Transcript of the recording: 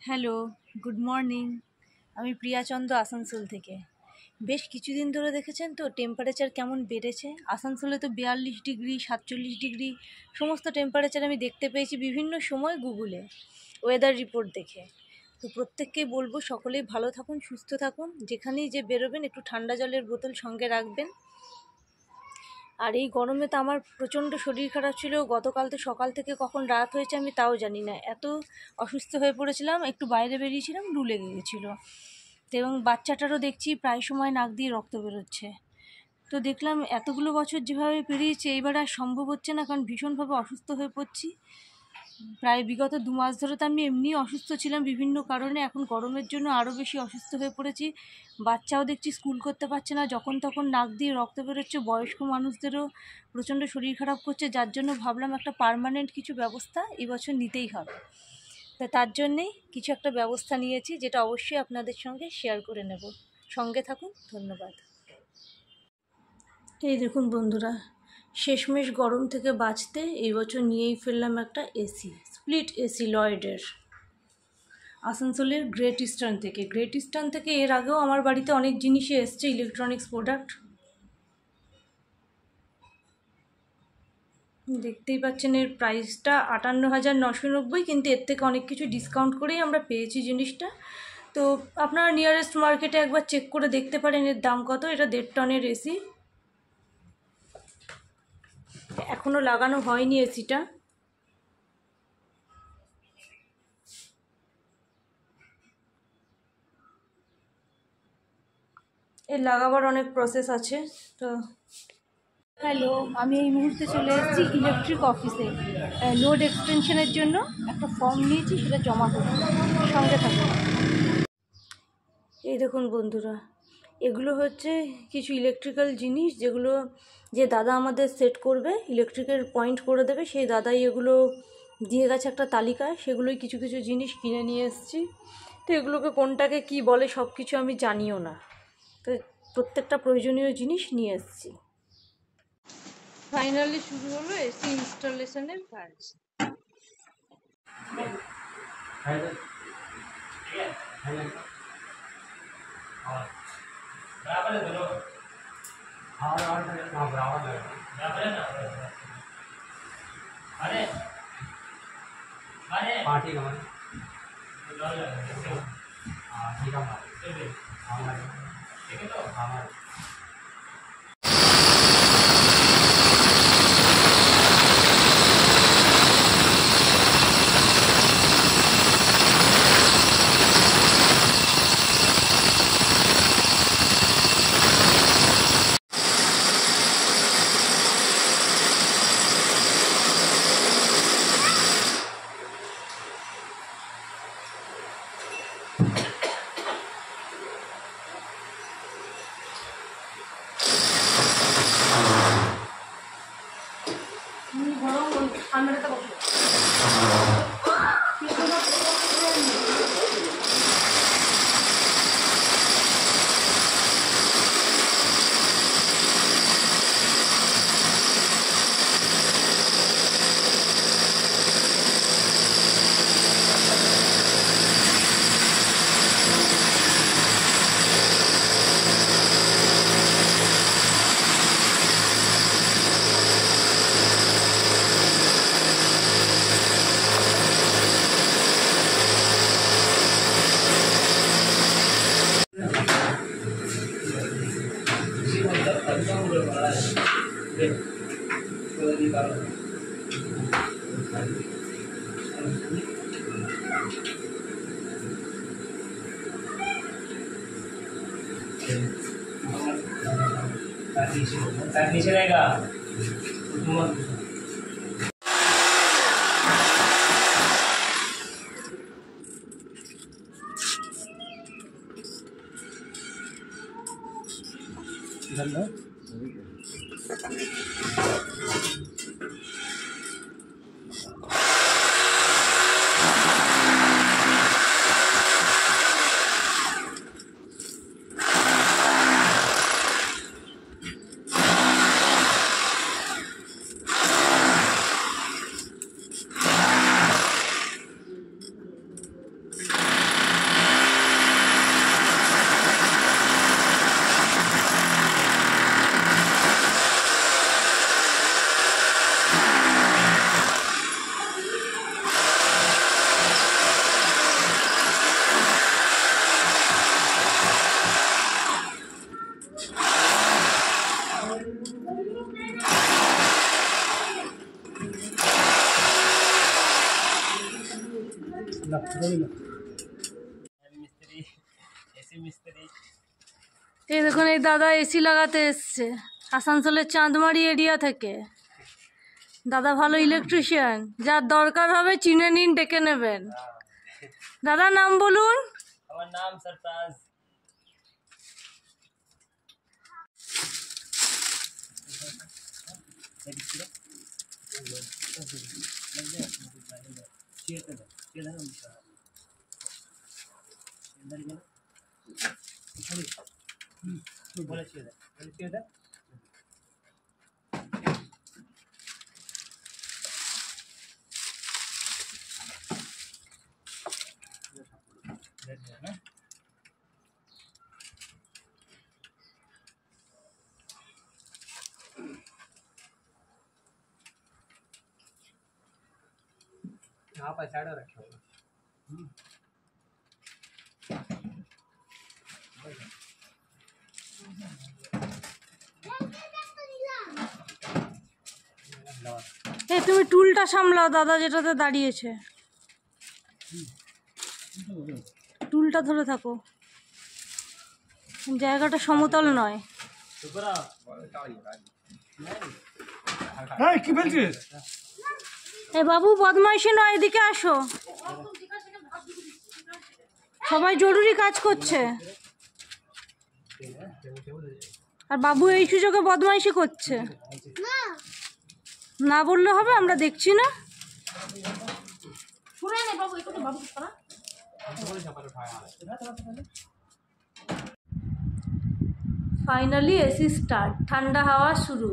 Hello, good morning. আমি প্রিয়া চন্দ্র, আসানসোল থেকে। বেশ কিছুদিন ধরে দেখেছেন তো টেম্পারেচার কেমন বেড়েছে। আসানসোলে তো 42 ডিগ্রি, 47 ডিগ্রি সমস্ত টেম্পারেচার আমি দেখতে পেয়েছি বিভিন্ন সময় গুগলে ওয়েদার রিপোর্ট দেখে। তো প্রত্যেককেই বলবো সকলেই ভালো থাকুন, সুস্থ থাকুন। যেখানেই যে বেরোবেন একটু ঠান্ডা জলের বোতল সঙ্গে রাখবেন। আর এই গরমে তো আমার প্রচণ্ড শরীর খারাপ ছিল। গতকাল তো সকাল থেকে কখন রাত হয়েছে আমি তাও জানি না, এত অসুস্থ হয়ে পড়েছিলাম। একটু বাইরে বেরিয়েছিলাম, লু লেগে গেছিলো। তো এবং বাচ্চাটারও দেখছি প্রায় সময় নাক দিয়ে রক্ত বেরোচ্ছে। তো দেখলাম এতগুলো বছর যেভাবে পেরিয়েছে এইবার আর সম্ভব হচ্ছে না, কারণ ভীষণভাবে অসুস্থ হয়ে পড়ছি। প্রায় বিগত 2 মাস ধরে তো আমি এমনি অসুস্থ ছিলাম বিভিন্ন কারণে, এখন গরমের জন্য আরও বেশি অসুস্থ হয়ে পড়েছি। বাচ্চাও দেখছি স্কুল করতে পারছে না, যখন তখন নাক দিয়ে রক্ত বেরোচ্ছে। বয়স্ক মানুষদেরও প্রচণ্ড শরীর খারাপ করছে, যার জন্য ভাবলাম একটা পার্মানেন্ট কিছু ব্যবস্থা এবছর নিতেই হবে। তার জন্যেই কিছু একটা ব্যবস্থা নিয়েছি, যেটা অবশ্যই আপনাদের সঙ্গে শেয়ার করে নেব। সঙ্গে থাকুন, ধন্যবাদ। এই দেখুন বন্ধুরা, শেষমেশ গরম থেকে বাঁচতে এই বছর নিয়েই ফেললাম একটা এসি, স্প্লিট এসি লয়েডের, আসানসোলের গ্রেট ইস্টার্ন থেকে এর আগেও আমার বাড়িতে অনেক জিনিসই এসছে, ইলেকট্রনিক্স প্রোডাক্ট। দেখতেই পাচ্ছেন এর প্রাইসটা 58,990, কিন্তু এর থেকে অনেক কিছু ডিসকাউন্ট করেই আমরা পেয়েছি জিনিসটা। তো আপনারা নিয়ারেস্ট মার্কেটে একবার চেক করে দেখতে পারেন এর দাম কত। এটা 1.5 টনের এসি, এখনও লাগানো হয়নি এসিটা। এর লাগাবার অনেক প্রসেস আছে। তো হ্যালো, আমি এই মুহূর্তে চলে এসেছি ইলেকট্রিক অফিসে লোড এক্সটেনশনের জন্য একটা ফর্ম নিয়েছি, সেটা জমা করতে। সঙ্গে থাকুন। এই দেখুন বন্ধুরা, এগুলো হচ্ছে কিছু ইলেকট্রিক্যাল জিনিস, যেগুলো যে দাদা আমাদের সেট করবে, ইলেকট্রিকের পয়েন্ট করে দেবে, সেই দাদাই এগুলো দিয়ে গেছে একটা তালিকায়। সেগুলোই কিছু কিছু জিনিস কিনে নিয়ে এসেছি। তো এগুলোকে কোনটাকে কি বলে সব কিছু আমি জানিও না, তো প্রত্যেকটা প্রয়োজনীয় জিনিস নিয়ে এসেছি। ফাইনালি শুরু হলো এসি ইনস্টলেশনের কাজ। पार्टी का ठीक है तो हमारे नीचे रहेगा মিস্ত্রি এসি মিস্ত্রি এই দেখুন, এই দাদা এসি লাগাতে এসছে আসানসোলের চাঁদমারি এরিয়া থেকে। দাদা ভালো ইলেকট্রিশিয়ান, যার দরকার হবে চিনে নিন, ডেকে নেবেন। দাদা নাম বলুন। আমার নাম সরতাজ। यहाँ पर साइड रखा हुआ এই তুমি টুলটা সামলাও, দাদা যেটাতে দাঁড়িয়েছে টুলটা ধরে থাকো, জায়গাটা সমতল নয়। কি বলছিস? এ বাবু বদমাইশি নয়, এদিকে আসো, সবাই জরুরি কাজ করছে আর বাবু এই সুযোগে বদমাইশি করছে। না বললে হবে, আমরা দেখছি না। ফাইনালি এসি স্টার্ট, ঠান্ডা হাওয়া শুরু।